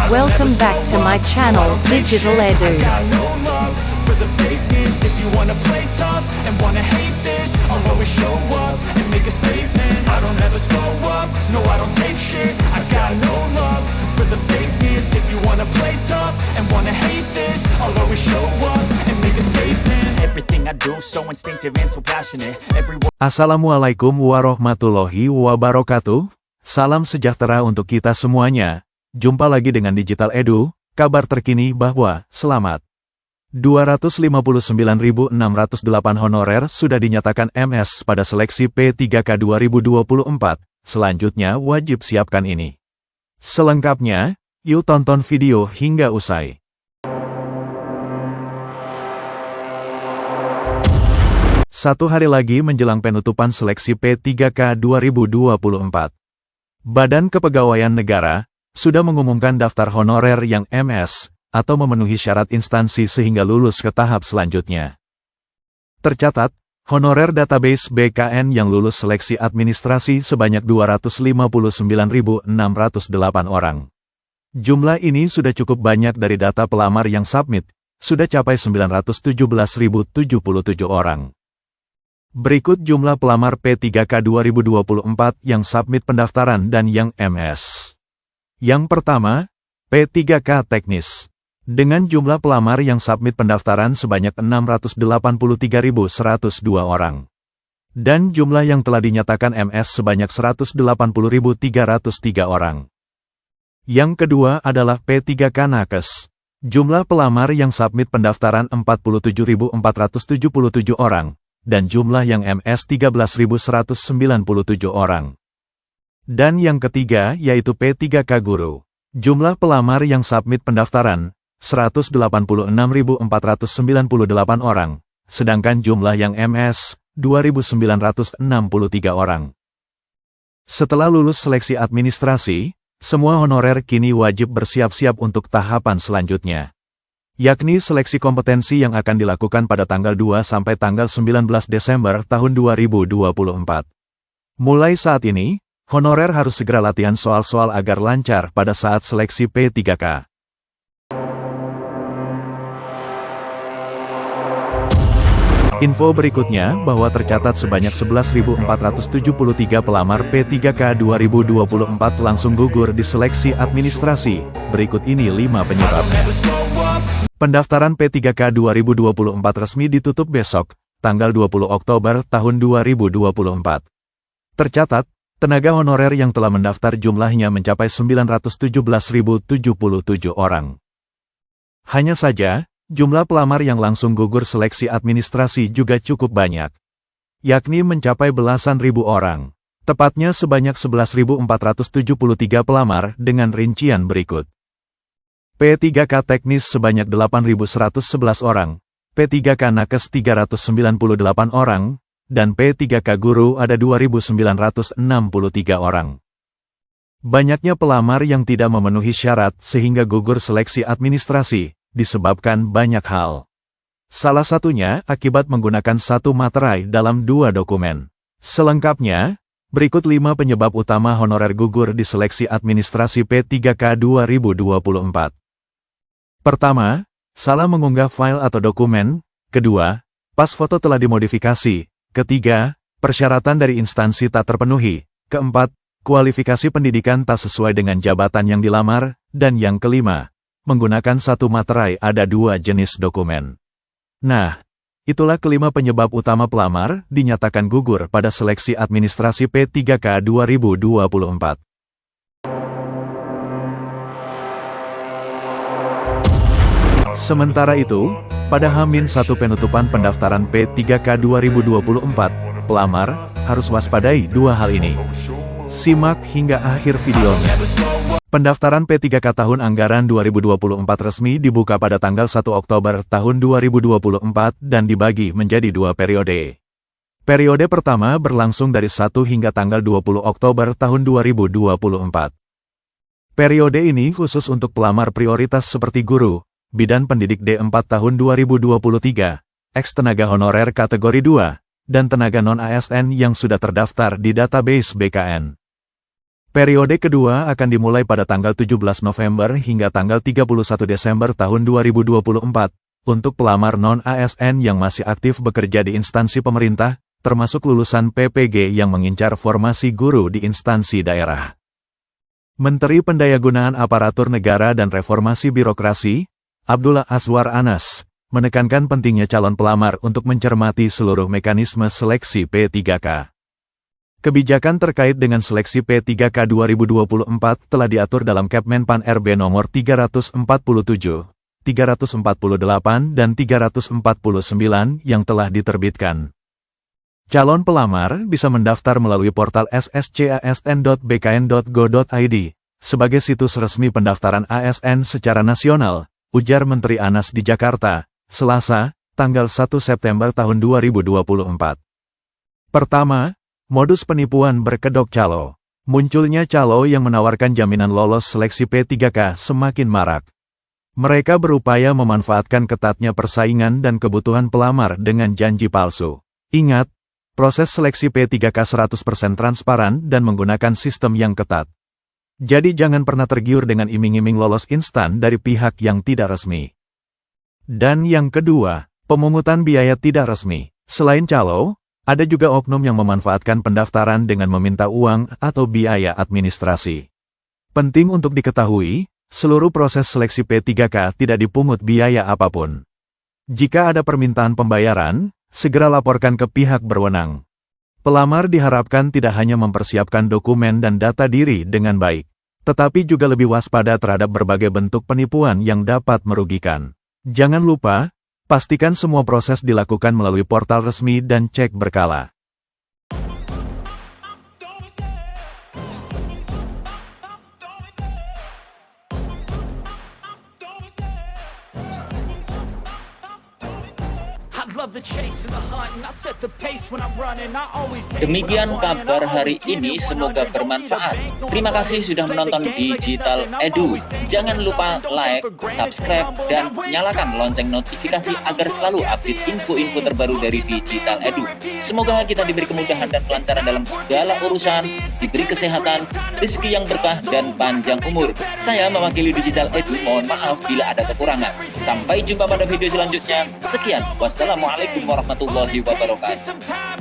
Welcome back to my channel, Digital Edu. For the fakeness, if you wanna play tough and wanna hate this, I'll always show up and make a statement. I don't ever slow up, no I don't take shit. I got no love for the fakeness. If you wanna play tough and wanna hate this, I'll always show up and make a statement. Everything I do so instinctive and so passionate. Assalamualaikum warahmatullahi wabarakatuh. Salam sejahtera untuk kita semuanya. Jumpa lagi dengan Digital Edu, kabar terkini bahwa, selamat. 259.608 honorer sudah dinyatakan MS pada seleksi P3K 2024, selanjutnya wajib siapkan ini. Selengkapnya, yuk tonton video hingga usai. Satu hari lagi menjelang penutupan seleksi P3K 2024. Badan Kepegawaian Negara sudah mengumumkan daftar honorer yang MS atau memenuhi syarat instansi sehingga lulus ke tahap selanjutnya. Tercatat, honorer database BKN yang lulus seleksi administrasi sebanyak 259.608 orang. Jumlah ini sudah cukup banyak dari data pelamar yang submit, sudah capai 917.077 orang. Berikut jumlah pelamar P3K 2024 yang submit pendaftaran dan yang MS. Yang pertama, P3K Teknis. Dengan jumlah pelamar yang submit pendaftaran sebanyak 683.102 orang. Dan jumlah yang telah dinyatakan MS sebanyak 180.303 orang. Yang kedua adalah P3K Nakes. Jumlah pelamar yang submit pendaftaran 47.477 orang. Dan jumlah yang MS 13.197 orang. Dan yang ketiga yaitu P3K Guru. Jumlah pelamar yang submit pendaftaran 186.498 orang, sedangkan jumlah yang MS 2.963 orang. Setelah lulus seleksi administrasi, semua honorer kini wajib bersiap-siap untuk tahapan selanjutnya, yakni seleksi kompetensi yang akan dilakukan pada tanggal 2 sampai tanggal 19 Desember tahun 2024. Mulai saat ini, honorer harus segera latihan soal-soal agar lancar pada saat seleksi P3K. Info berikutnya bahwa tercatat sebanyak 11.473 pelamar P3K 2024 langsung gugur di seleksi administrasi. Berikut ini 5 penyebabnya. Pendaftaran P3K 2024 resmi ditutup besok, tanggal 20 Oktober tahun 2024. Tercatat, tenaga honorer yang telah mendaftar jumlahnya mencapai 917.077 orang. Hanya saja, jumlah pelamar yang langsung gugur seleksi administrasi juga cukup banyak, yakni mencapai belasan ribu orang, tepatnya sebanyak 11.473 pelamar dengan rincian berikut. P3K Teknis sebanyak 8.111 orang, P3K Nakes 398 orang, dan P3K Guru ada 2.963 orang. Banyaknya pelamar yang tidak memenuhi syarat sehingga gugur seleksi administrasi, disebabkan banyak hal. Salah satunya akibat menggunakan satu materai dalam dua dokumen. Selengkapnya, berikut 5 penyebab utama honorer gugur di seleksi administrasi P3K 2024. Pertama, salah mengunggah file atau dokumen. Kedua, pas foto telah dimodifikasi. Ketiga, persyaratan dari instansi tak terpenuhi. Keempat, kualifikasi pendidikan tak sesuai dengan jabatan yang dilamar. Dan yang kelima, menggunakan satu materai ada 2 jenis dokumen. Nah, itulah kelima penyebab utama pelamar dinyatakan gugur pada seleksi administrasi P3K 2024. Sementara itu, pada H-1 penutupan pendaftaran P3K 2024, pelamar harus waspadai 2 hal ini. Simak hingga akhir videonya. Pendaftaran P3K tahun anggaran 2024 resmi dibuka pada tanggal 1 Oktober tahun 2024 dan dibagi menjadi 2 periode. Periode pertama berlangsung dari 1 hingga tanggal 20 Oktober tahun 2024. Periode ini khusus untuk pelamar prioritas seperti guru, bidan pendidik D4 tahun 2023, ex-tenaga honorer kategori 2, dan tenaga non-ASN yang sudah terdaftar di database BKN. Periode kedua akan dimulai pada tanggal 17 November hingga tanggal 31 Desember tahun 2024, untuk pelamar non-ASN yang masih aktif bekerja di instansi pemerintah, termasuk lulusan PPG yang mengincar formasi guru di instansi daerah. Menteri Pendayagunaan Aparatur Negara dan Reformasi Birokrasi, Abdullah Azwar Anas, menekankan pentingnya calon pelamar untuk mencermati seluruh mekanisme seleksi P3K. Kebijakan terkait dengan seleksi P3K 2024 telah diatur dalam Kepmenpan RB nomor 347, 348, dan 349 yang telah diterbitkan. Calon pelamar bisa mendaftar melalui portal sscasn.bkn.go.id sebagai situs resmi pendaftaran ASN secara nasional, ujar Menteri Anas di Jakarta, Selasa, tanggal 1 September tahun 2024. Pertama, modus penipuan berkedok calo. Munculnya calo yang menawarkan jaminan lolos seleksi P3K semakin marak. Mereka berupaya memanfaatkan ketatnya persaingan dan kebutuhan pelamar dengan janji palsu. Ingat, proses seleksi P3K 100% transparan dan menggunakan sistem yang ketat. Jadi jangan pernah tergiur dengan iming-iming lolos instan dari pihak yang tidak resmi. Dan yang kedua, pemungutan biaya tidak resmi. Selain calo, ada juga oknum yang memanfaatkan pendaftaran dengan meminta uang atau biaya administrasi. Penting untuk diketahui, seluruh proses seleksi P3K tidak dipungut biaya apapun. Jika ada permintaan pembayaran, segera laporkan ke pihak berwenang. Pelamar diharapkan tidak hanya mempersiapkan dokumen dan data diri dengan baik, tetapi juga lebih waspada terhadap berbagai bentuk penipuan yang dapat merugikan. Jangan lupa, pastikan semua proses dilakukan melalui portal resmi dan cek berkala. Demikian kabar hari ini, semoga bermanfaat. Terima kasih sudah menonton Digital Edu. Jangan lupa like, subscribe, dan nyalakan lonceng notifikasi agar selalu update info-info terbaru dari Digital Edu. Semoga kita diberi kemudahan dan kelancaran dalam segala urusan, diberi kesehatan, rezeki yang berkah, dan panjang umur. Saya mewakili Digital Edu, mohon maaf bila ada kekurangan. Sampai jumpa pada video selanjutnya. Sekian, wassalamualaikum warahmatullahi wabarakatuh.